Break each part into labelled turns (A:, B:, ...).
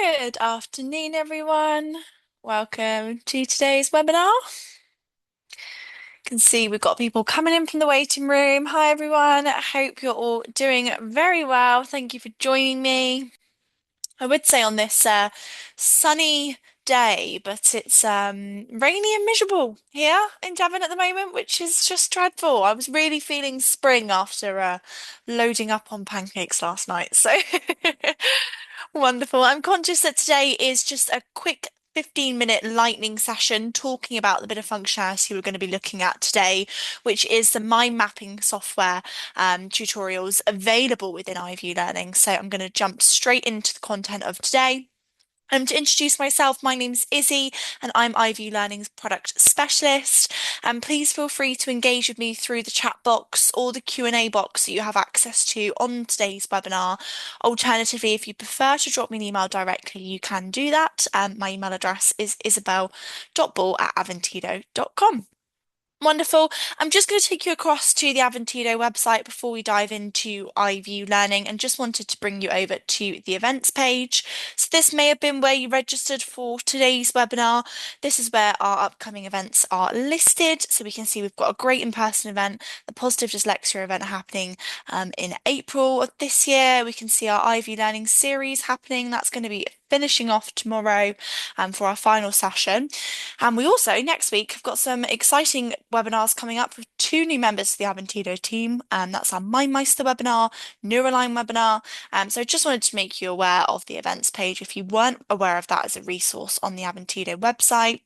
A: Good afternoon, everyone. Welcome to today's webinar. You can see we've got people coming in from the waiting room. Hi, everyone. I hope you're all doing very well. Thank you for joining me. I would say on this sunny day, but it's rainy and miserable here in Devon at the moment, which is just dreadful. I was really feeling spring after loading up on pancakes last night. So wonderful. I'm conscious that today is just a quick 15-minute lightning session talking about the bit of functionality we're going to be looking at today, which is the mind mapping software tutorials available within iView Learning. So I'm going to jump straight into the content of today. To introduce myself, my name's Izzy and I'm iView Learning's product specialist. And please feel free to engage with me through the chat box or the Q&A box that you have access to on today's webinar. Alternatively, if you prefer to drop me an email directly, you can do that. My email address is isabel.ball@aventido.com. Wonderful. I'm just going to take you across to the Aventido website before we dive into iView Learning and just wanted to bring you over to the events page. So this may have been where you registered for today's webinar. This is where our upcoming events are listed. So we can see we've got a great in-person event, the Positive Dyslexia event happening in April of this year. We can see our iView Learning series happening. That's going to be finishing off tomorrow for our final session. And we also, next week, have got some exciting webinars coming up with two new members to the Aventido team. That's our MindMeister webinar, Neuroline webinar. So I just wanted to make you aware of the events page if you weren't aware of that as a resource on the Aventido website.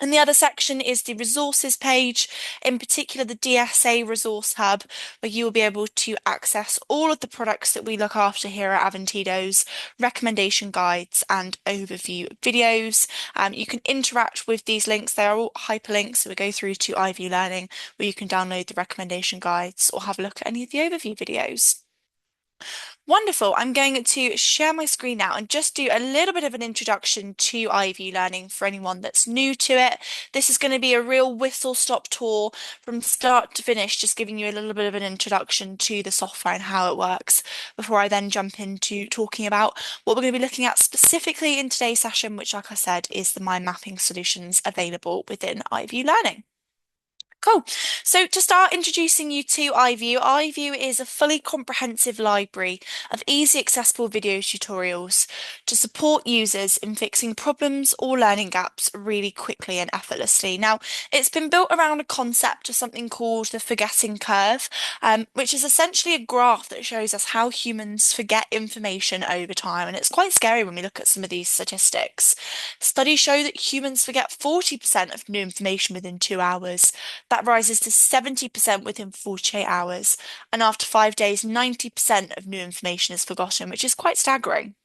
A: And the other section is the resources page, in particular the DSA resource hub, where you will be able to access all of the products that we look after here at Aventido's recommendation guides and overview videos. You can interact with these links. They are all hyperlinks, so we go through to iView Learning, where you can download the recommendation guides or have a look at any of the overview videos. Wonderful. I'm going to share my screen now and just do a little bit of an introduction to iView Learning for anyone that's new to it. This is going to be a real whistle-stop tour from start to finish, just giving you a little bit of an introduction to the software and how it works before I then jump into talking about what we're going to be looking at specifically in today's session, which, like I said, is the mind mapping solutions available within iView Learning. Cool. So to start introducing you to iView, iView is a fully comprehensive library of easy accessible video tutorials to support users in fixing problems or learning gaps really quickly and effortlessly. Now, it's been built around a concept of something called the forgetting curve, which is essentially a graph that shows us how humans forget information over time. And it's quite scary when we look at some of these statistics. Studies show that humans forget 40% of new information within 2 hours. That rises to 70% within 48 hours. And after 5 days, 90% of new information is forgotten, which is quite staggering.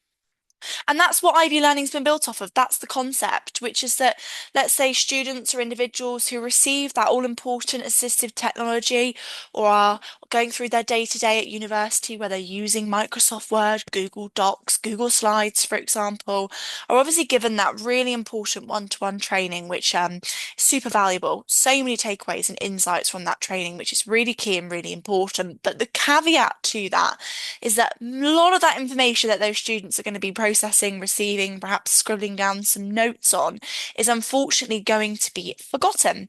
A: And that's what iView Learning's been built off of. That's the concept, which is that, let's say, students or individuals who receive that all-important assistive technology or are going through their day-to-day at university, where they're using Microsoft Word, Google Docs, Google Slides, for example, are obviously given that really important one-to-one training, which is super valuable. So many takeaways and insights from that training, which is really key and really important. But the caveat to that is that a lot of that information that those students are going to be processing, receiving, perhaps scribbling down some notes on, is unfortunately going to be forgotten.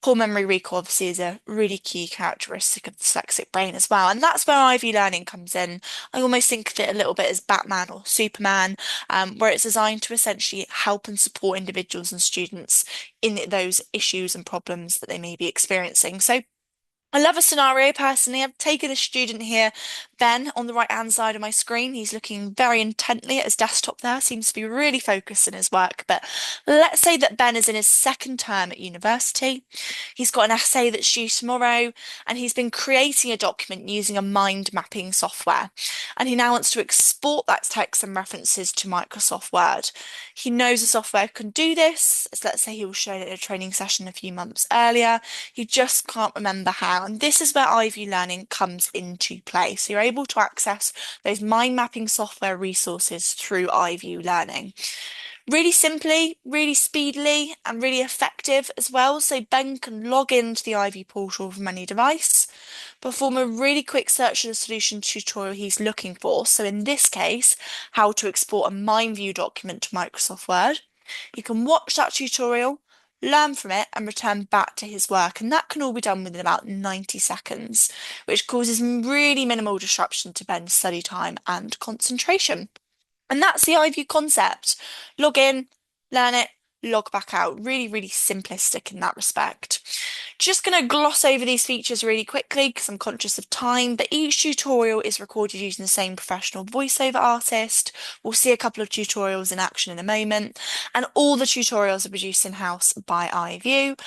A: Poor memory recall obviously is a really key characteristic of the dyslexic brain as well. And that's where iView Learning comes in. I almost think of it a little bit as Batman or Superman, where it's designed to essentially help and support individuals and students in those issues and problems that they may be experiencing. So I love a scenario personally. I've taken a student here, Ben, on the right-hand side of my screen. He's looking very intently at his desktop there, seems to be really focused in his work. But let's say that Ben is in his second term at university. He's got an essay that's due tomorrow, and he's been creating a document using a mind mapping software. And he now wants to export that text and references to Microsoft Word. He knows the software can do this, as let's say he was shown it in a training session a few months earlier. He just can't remember how. And this is where iView Learning comes into play. So you're able to access those mind mapping software resources through iView Learning. Really simply, really speedily, and really effective as well. So Ben can log into the iView portal from any device, perform a really quick search of the solution tutorial he's looking for. So in this case, how to export a MindView document to Microsoft Word. He can watch that tutorial, learn from it, and return back to his work. And that can all be done within about 90 seconds, which causes really minimal disruption to Ben's study time and concentration. And that's the iView concept. Log in, learn it, log back out. Really, really simplistic in that respect. Just going to gloss over these features really quickly because I'm conscious of time, but each tutorial is recorded using the same professional voiceover artist. We'll see a couple of tutorials in action in a moment, and all the tutorials are produced in-house by iView.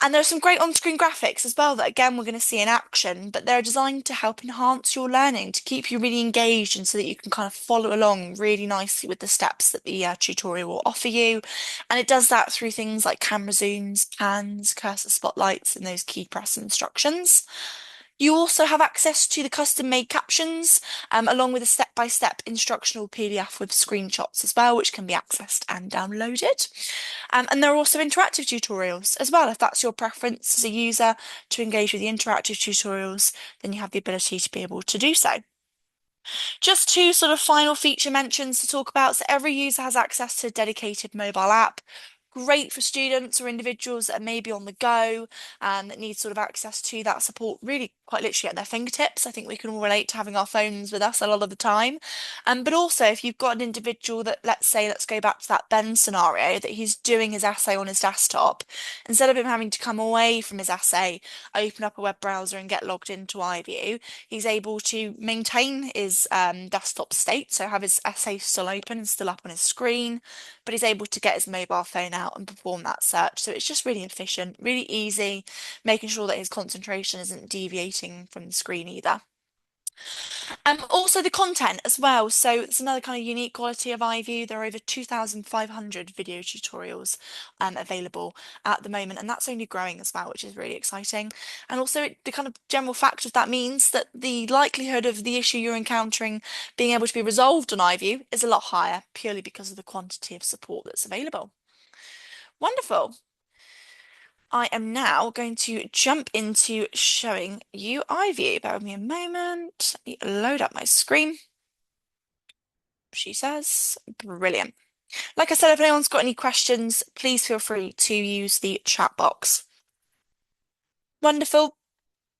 A: And there are some great on-screen graphics as well that, again, we're going to see in action, but they're designed to help enhance your learning, to keep you really engaged and so that you can kind of follow along really nicely with the steps that the tutorial will offer you. And it does that through things like camera zooms, pans, cursor spotlights, and those key press instructions. You also have access to the custom-made captions, along with a step-by-step instructional PDF with screenshots as well, which can be accessed and downloaded. And there are also interactive tutorials as well. If that's your preference as a user to engage with the interactive tutorials, then you have the ability to be able to do so. Just two sort of final feature mentions to talk about. So every user has access to a dedicated mobile app. Great for students or individuals that are maybe on the go and that need sort of access to that support really quite literally at their fingertips. I think we can all relate to having our phones with us a lot of the time. But also if you've got an individual that, let's go back to that Ben scenario, that he's doing his essay on his desktop, instead of him having to come away from his essay, open up a web browser and get logged into iView, he's able to maintain his desktop state, so have his essay still open and still up on his screen, but he's able to get his mobile phone out and perform that search. So it's just really efficient, really easy, making sure that his concentration isn't deviating from the screen either. Also the content as well. So it's another kind of unique quality of iView. There are over 2,500 video tutorials available at the moment, and that's only growing as well, which is really exciting. And also the kind of general fact of that means that the likelihood of the issue you're encountering being able to be resolved on iView is a lot higher, purely because of the quantity of support that's available. Wonderful. I am now going to jump into showing you iView. Bear with me a moment. Load up my screen. She says, brilliant. Like I said, if anyone's got any questions, please feel free to use the chat box. Wonderful.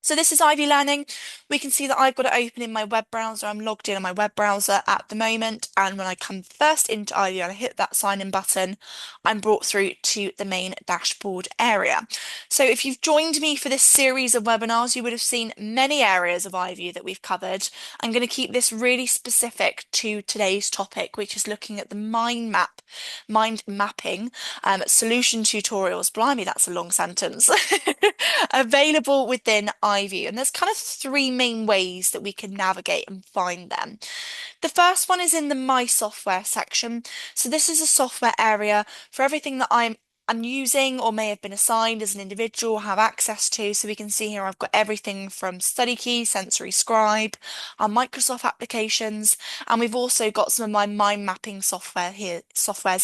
A: So this is iView Learning. We can see that I've got it open in my web browser. I'm logged in on my web browser at the moment. And when I come first into iView and I hit that sign in button, I'm brought through to the main dashboard area. So if you've joined me for this series of webinars, you would have seen many areas of iView that we've covered. I'm going to keep this really specific to today's topic, which is looking at the mind mapping solution tutorials. Blimey, that's a long sentence. Available within iView. And there's kind of three main ways that we can navigate and find them. The first one is in the My Software section. So this is a software area for everything that I'm using or may have been assigned as an individual, have access to. So we can see here I've got everything from StudyKey, Sensory Scribe, our Microsoft applications, and we've also got some of my mind mapping softwares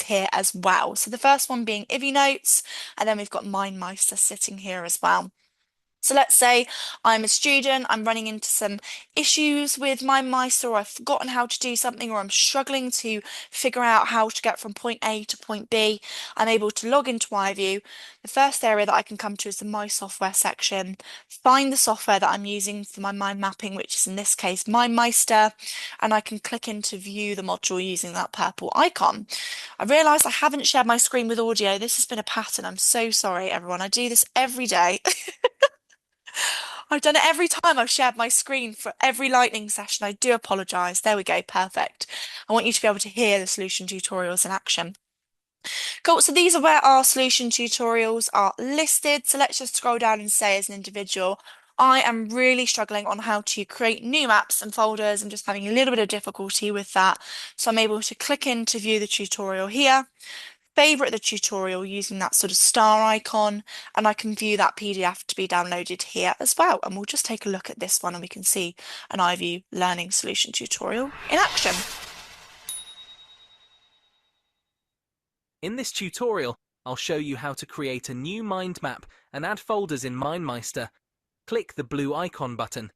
A: here as well. So the first one being iView Notes, and then we've got MindMeister sitting here as well. So let's say I'm a student, I'm running into some issues with MindMeister, or I've forgotten how to do something, or I'm struggling to figure out how to get from point A to point B. I'm able to log into iView. The first area that I can come to is the My Software section, find the software that I'm using for my mind mapping, which is in this case MindMeister, and I can click into view the module using that purple icon. I realise I haven't shared my screen with audio. This has been a pattern. I'm so sorry, everyone. I do this every day. I've done it every time I've shared my screen for every lightning session. I do apologise. There we go. Perfect. I want you to be able to hear the solution tutorials in action. Cool. So these are where our solution tutorials are listed. So let's just scroll down and say as an individual, I am really struggling on how to create new maps and folders. I'm just having a little bit of difficulty with that. So I'm able to click in to view the tutorial here, favorite the tutorial using that sort of star icon, and I can view that PDF to be downloaded here as well. And we'll just take a look at this one and we can see an iView Learning Solution tutorial in action.
B: In this tutorial, I'll show you how to create a new mind map and add folders in MindMeister. click the blue icon button.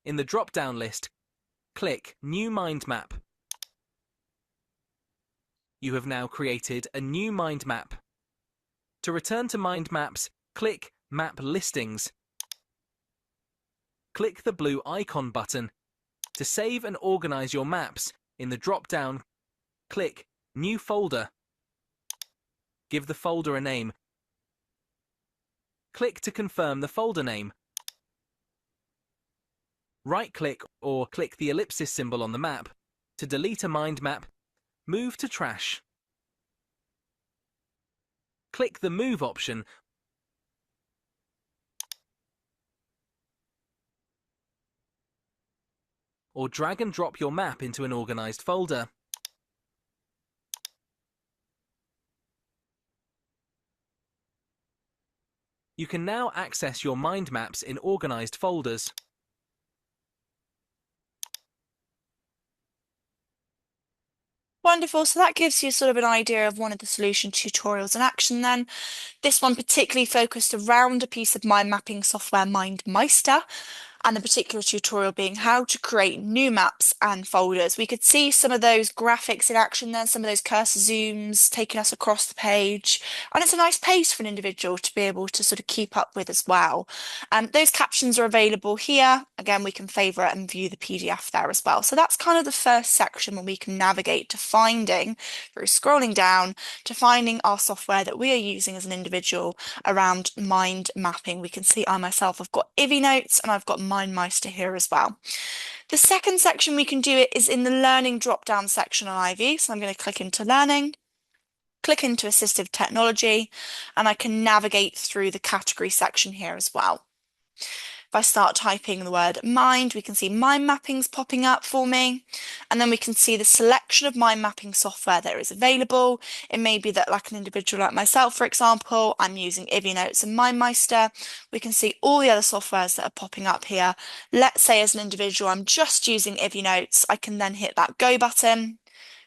B: In the drop-down list, click New Mind Map. You have now created a new mind map. To return to mind maps, click Map Listings. Click the blue icon button. To save and organize your maps, in the drop-down, click New Folder. Give the folder a name. Click to confirm the folder name. Right-click or click the ellipsis symbol on the map. To delete a mind map, move to Trash. Click the Move option or drag and drop your map into an organized folder. You can now access your mind maps in organized folders.
A: Wonderful. So that gives you sort of an idea of one of the solution tutorials in action then. This one particularly focused around a piece of mind mapping software, MindMeister, and the particular tutorial being how to create new maps and folders. We could see some of those graphics in action there, some of those cursor zooms taking us across the page. And it's a nice pace for an individual to be able to sort of keep up with as well. Those captions are available here. Again, we can favourite and view the PDF there as well. So that's kind of the first section where we can navigate to finding, through scrolling down, to finding our software that we are using as an individual around mind mapping. We can see I myself have got iView notes and I've got MindMeister here as well. The second section we can do it is in the learning drop-down section on iView. So I'm going to click into learning, click into assistive technology, and I can navigate through the category section here as well. If I start typing the word mind, we can see mind mappings popping up for me. And then we can see the selection of mind mapping software that is available. It may be that, like an individual like myself, for example, I'm using iView Notes and MindMeister. We can see all the other softwares that are popping up here. Let's say as an individual, I'm just using iView Notes. I can then hit that go button,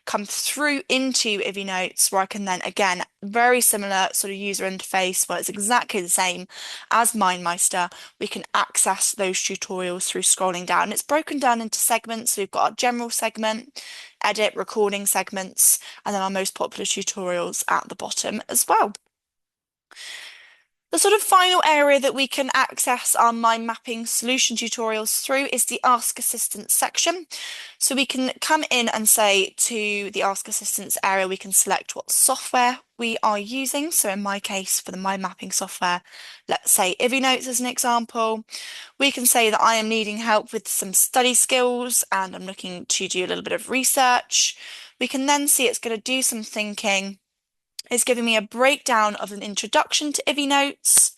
A: come through into iView Notes, where I can then, again, very similar sort of user interface where it's exactly the same as MindMeister. We can access those tutorials through scrolling down. It's broken down into segments. So we've got our general segment, edit, recording segments, and then our most popular tutorials at the bottom as well. The sort of final area that we can access our mind mapping solution tutorials through is the Ask Assistance section. So we can come in and say to the Ask Assistance area, we can select what software we are using. So in my case, for the mind mapping software, let's say iView Notes as an example. We can say that I am needing help with some study skills and I'm looking to do a little bit of research. We can then see it's going to do some thinking. It's giving me a breakdown of an introduction to iView Notes.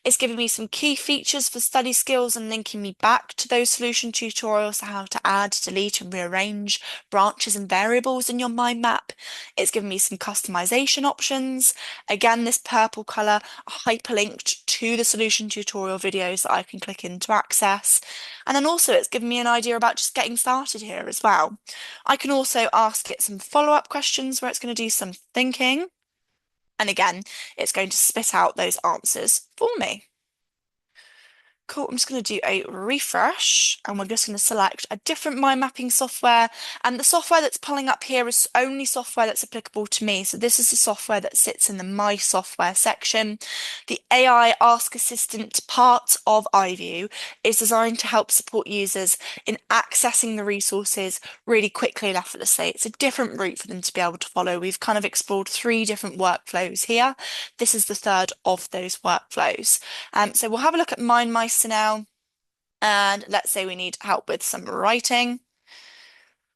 A: It's giving me some key features for study skills and linking me back to those solution tutorials, so how to add, delete, and rearrange branches and variables in your mind map. It's giving me some customization options. Again, this purple color hyperlinked to the solution tutorial videos that I can click in to access. And then also it's giving me an idea about just getting started here as well. I can also ask it some follow-up questions where it's going to do some thinking. And again, it's going to spit out those answers for me. Cool, I'm just going to do a refresh and we're just going to select a different mind mapping software. And the software that's pulling up here is only software that's applicable to me. So this is the software that sits in the My Software section. The AI Ask Assistant part of iView is designed to help support users in accessing the resources really quickly and effortlessly. It's a different route for them to be able to follow. We've kind of explored 3 different workflows here. This is the third of those workflows. So we'll have a look at MindMeister now, and let's say we need help with some writing.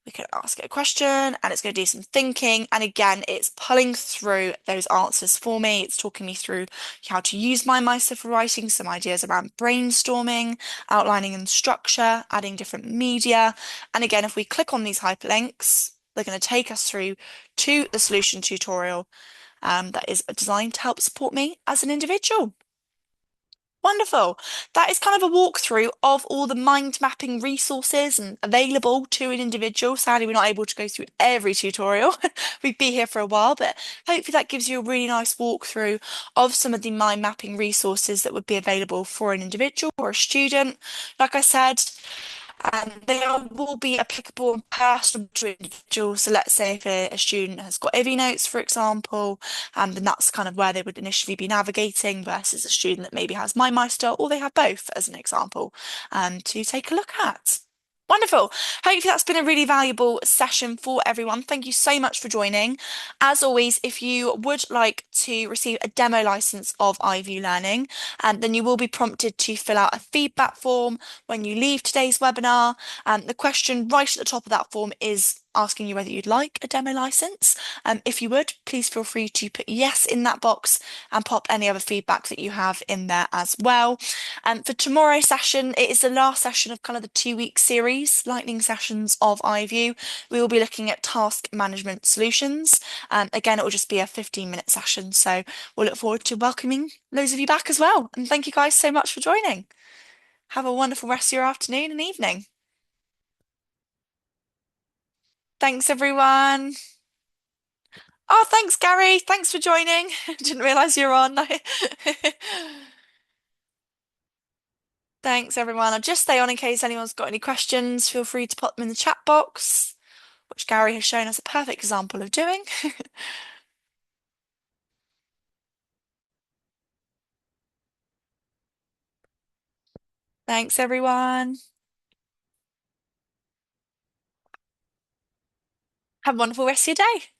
A: We can ask it a question and it's going to do some thinking. And again, it's pulling through those answers for me. It's talking me through how to use MindMeister for writing, some ideas around brainstorming, outlining and structure, adding different media. And again, if we click on these hyperlinks, they're going to take us through to the solution tutorial that is designed to help support me as an individual. Wonderful. That is kind of a walkthrough of all the mind mapping resources and available to an individual. Sadly, we're not able to go through every tutorial. We'd be here for a while, but hopefully that gives you a really nice walkthrough of some of the mind mapping resources that would be available for an individual or a student. Like I said, will be applicable and personal to individuals. So let's say if a student has got IVy notes, for example, then that's kind of where they would initially be navigating versus a student that maybe has MyMeister or they have both as an example, to take a look at. Wonderful. Hopefully that's been a really valuable session for everyone. Thank you so much for joining. As always, if you would like to receive a demo license of iView Learning, then you will be prompted to fill out a feedback form when you leave today's webinar. The question right at the top of that form is asking you whether you'd like a demo license. If you would, please feel free to put yes in that box and pop any other feedback that you have in there as well. For tomorrow's session, it is the last session of kind of the 2 week series, lightning sessions of iView. We will be looking at task management solutions. Again, it will just be a 15-minute session. So we'll look forward to welcoming loads of you back as well. And thank you guys so much for joining. Have a wonderful rest of your afternoon and evening. Thanks, everyone. Oh, thanks, Gary. Thanks for joining. Didn't realize you were on. Thanks, everyone. I'll just stay on in case anyone's got any questions. Feel free to pop them in the chat box, which Gary has shown us a perfect example of doing. Thanks, everyone. Have a wonderful rest of your day.